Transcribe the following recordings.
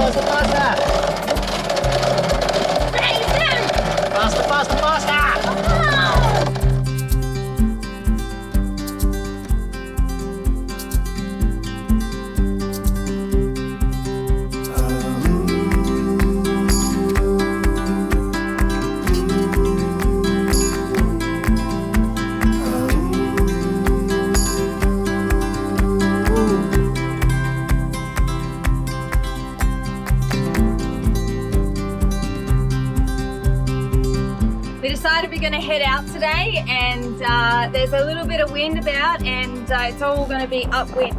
faster, faster! Faster, faster, faster! We decided we're going to head out today, and there's a little bit of wind about, and it's all going to be upwind.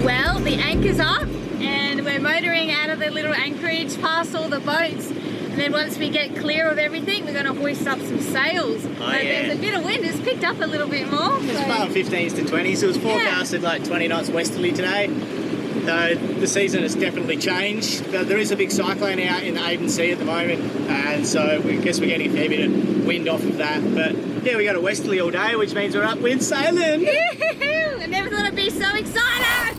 Well, the anchor's up and we're motoring out of the little anchorage past all the boats, and then once we get clear of everything we're going to hoist up some sails. There's a bit of wind, it's picked up a little bit more. It's about 15s to 20s. It was forecasted like 20 knots westerly today. So the season has definitely changed. There is a big cyclone out in the Aden Sea at the moment, and so I guess we're getting a fair bit of wind off of that. But yeah, we got a westerly all day, which means we're upwind sailing. I never thought I'd be so excited!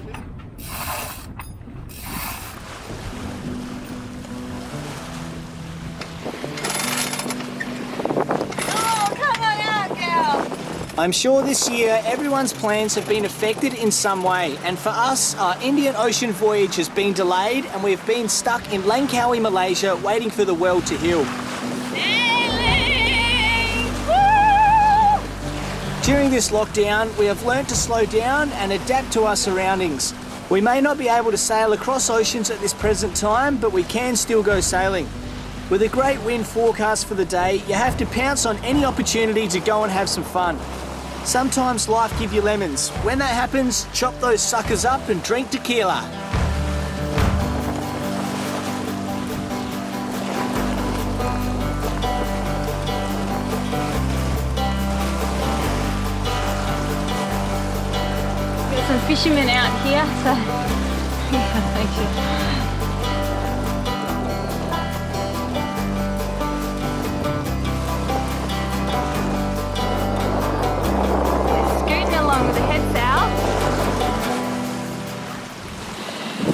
Oh, come on out, girl! I'm sure this year everyone's plans have been affected in some way, and for us, our Indian Ocean voyage has been delayed and we've been stuck in Langkawi, Malaysia, waiting for the world to heal. During this lockdown, we have learnt to slow down and adapt to our surroundings. We may not be able to sail across oceans at this present time, but we can still go sailing. With a great wind forecast for the day, you have to pounce on any opportunity to go and have some fun. Sometimes life gives you lemons. When that happens, chop those suckers up and drink tequila. Got some fishermen out here, so yeah, thank you. With the head south.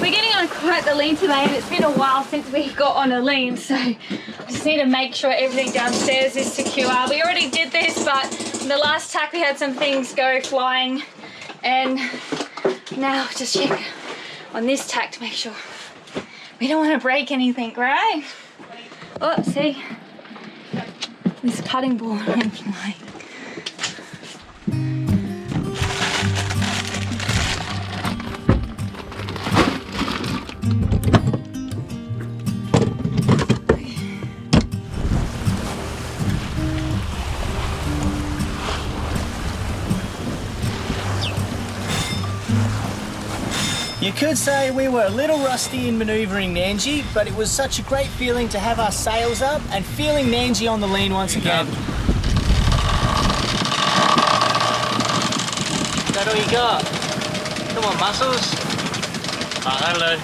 We're getting on quite the lean today, and it's been a while since we got on a lean, so I just need to make sure everything downstairs is secure. We already did this, but in the last tack we had some things go flying, and now just check on this tack to make sure we don't want to break anything, right? Oh, see? This cutting board went flying. You could say we were a little rusty in manoeuvring Nandji, but it was such a great feeling to have our sails up and feeling Nandji on the lean once again. Is that all you got? Come on, muscles. Hello.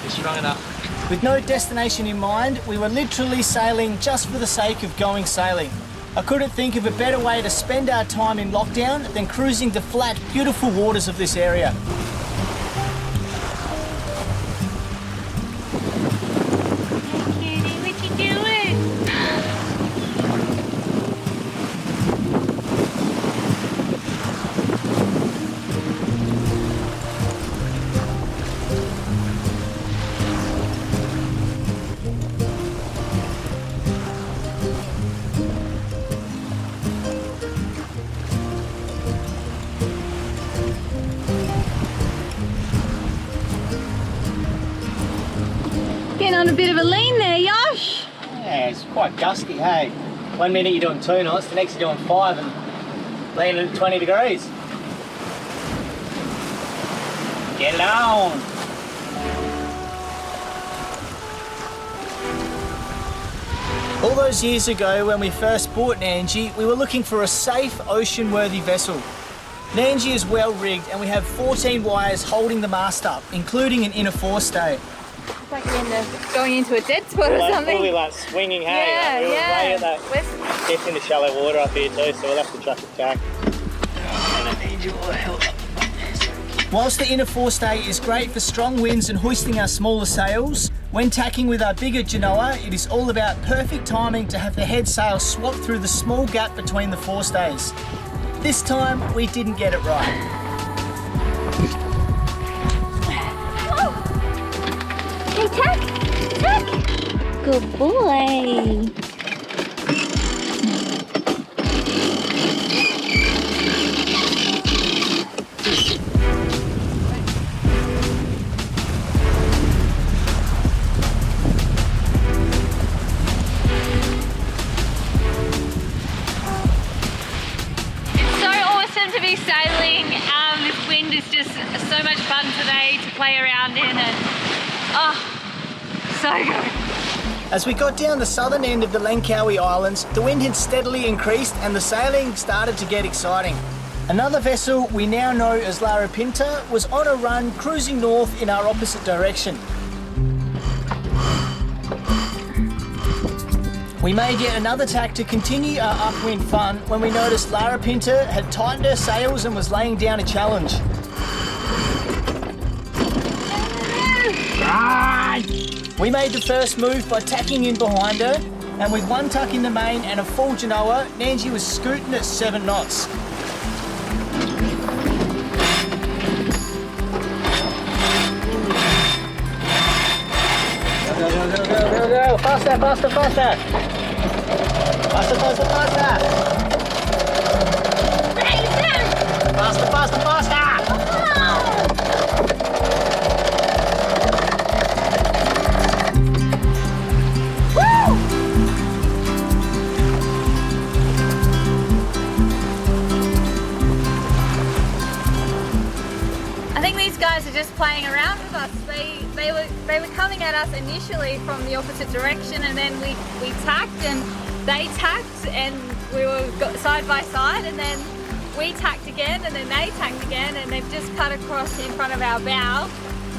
You're strong enough. With no destination in mind, we were literally sailing just for the sake of going sailing. I couldn't think of a better way to spend our time in lockdown than cruising the flat, beautiful waters of this area. Getting on a bit of a lean there, Yosh. Yeah, it's quite gusty, hey. 1 minute you're doing 2 knots, the next you're doing 5 and leaning at 20 degrees. Get it on. All those years ago when we first bought Nandji, we were looking for a safe, ocean-worthy vessel. Nandji is well rigged and we have 14 wires holding the mast up, including an inner forestay. It's like we're going into a dead spot or something. Probably like swinging, hey? Yeah, we were way at that. We're It's in the shallow water up here too, so we'll have to chuck it back. And I need your help. Whilst the inner forestay is great for strong winds and hoisting our smaller sails, when tacking with our bigger genoa, it is all about perfect timing to have the head sail swap through the small gap between the forestays. This time, we didn't get it right. Hey, tack! Tack! Good boy! Sailing, this wind is just so much fun today to play around in, and oh, so good. As we got down the southern end of the Langkawi Islands, the wind had steadily increased and the sailing started to get exciting. Another vessel we now know as Lara Pinta was on a run cruising north in our opposite direction. We made yet another tack to continue our upwind fun when we noticed Lara Pinta had tightened her sails and was laying down a challenge. We made the first move by tacking in behind her, and with one tuck in the main and a full genoa, Nandji was scooting at 7 knots. Go, go, go, go, go, go! Faster, faster, faster! Faster, faster, faster! Faster, faster, faster! I think these guys are just playing around with us. They were coming at us initially from the opposite direction, and then we tacked and they tacked, and we were side by side, and then we tacked again, and then they tacked again, and they've just cut across in front of our bow.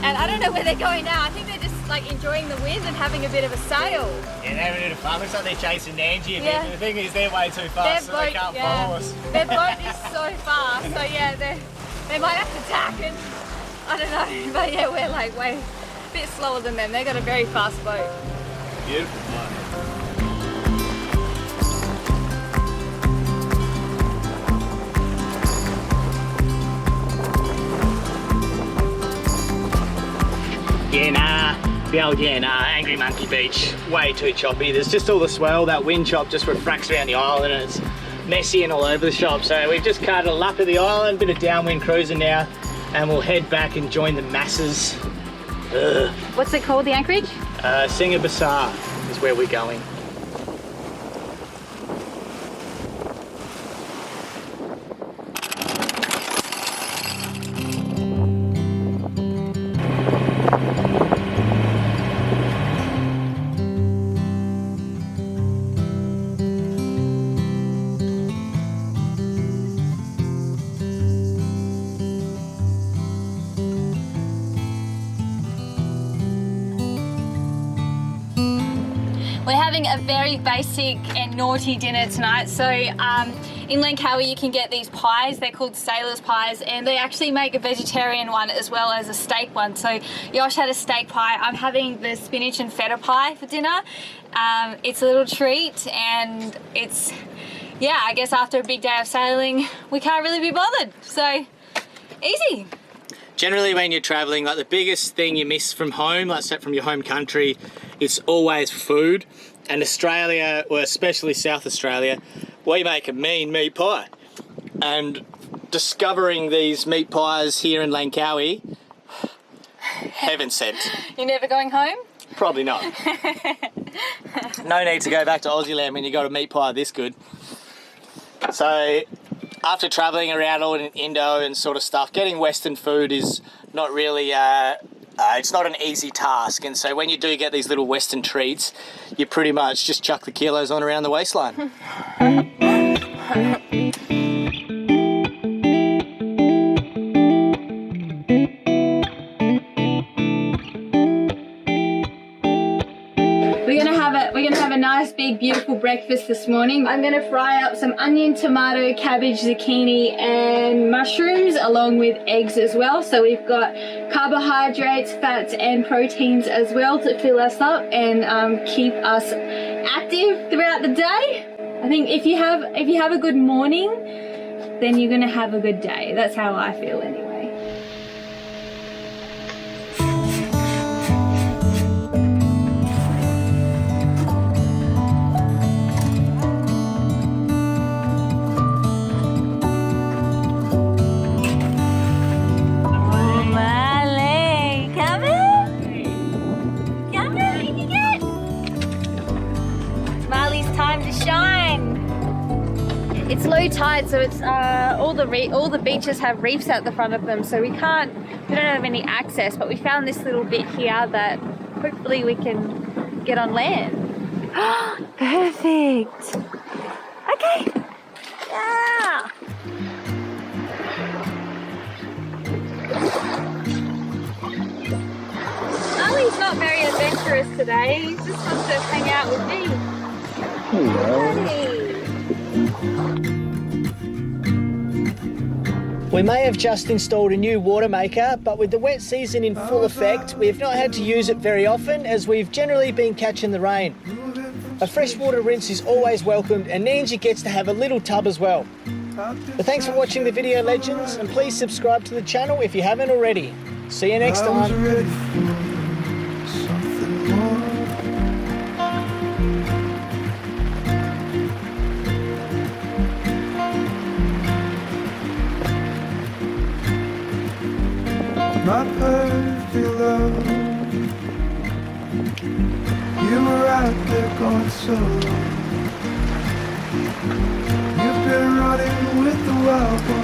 And I don't know where they're going now. I think they're just like enjoying the wind and having a bit of a sail. Yeah, they're having a bit of fun. Looks like they're chasing Nandji a bit. Yeah. The thing is, they're way too fast, so they can't follow us. Their boat is so fast, so yeah, they might have to tack, and I don't know, but yeah, we're like way a bit slower than them. They've got a very fast boat. Beautiful fun. Yeah, nah, Angry Monkey Beach, way too choppy. There's just all the swell, that wind chop just refracts around the island, and it's messy and all over the shop. So we've just cut a lap of the island, bit of downwind cruising now, and we'll head back and join the masses. Ugh. What's it called, the anchorage? Singa Bazaar is where we're going. We're having a very basic and naughty dinner tonight. So in Langkawi you can get these pies, they're called sailor's pies, and they actually make a vegetarian one as well as a steak one. So Yosh had a steak pie, I'm having the spinach and feta pie for dinner. It's a little treat, and it's, yeah, I guess after a big day of sailing we can't really be bothered, so easy. Generally when you're traveling, like the biggest thing you miss from home, like from your home country, it's always food. And Australia, or especially South Australia, we make a mean meat pie. And discovering these meat pies here in Langkawi, heaven sent. You're never going home? Probably not. No need to go back to Aussie land when you got a meat pie this good. So after traveling around all in Indo and sort of stuff, getting Western food is not really, it's not an easy task. And so when you do get these little Western treats, you pretty much just chuck the kilos on around the waistline. We're gonna have a nice big beautiful breakfast this morning. I'm gonna fry up some onion, tomato, cabbage, zucchini and mushrooms along with eggs as well. So we've got carbohydrates, fats and proteins as well to fill us up and keep us active throughout the day. I think if you have a good morning, then you're gonna have a good day. That's how I feel anyway. It's low tide, so it's all the beaches have reefs at the front of them, so we don't have any access. But we found this little bit here that hopefully we can get on land. Perfect. Okay. Yeah. Ali's not very adventurous today. He just wants to hang out with me. Hello. Hey. We may have just installed a new water maker, but with the wet season in full effect, we have not had to use it very often as we've generally been catching the rain. A freshwater rinse is always welcomed and Nandji gets to have a little tub as well. But thanks for watching the video, legends, and please subscribe to the channel if you haven't already. See you next time. My perfect love, you were out there going so long. You've been running with the wild boys.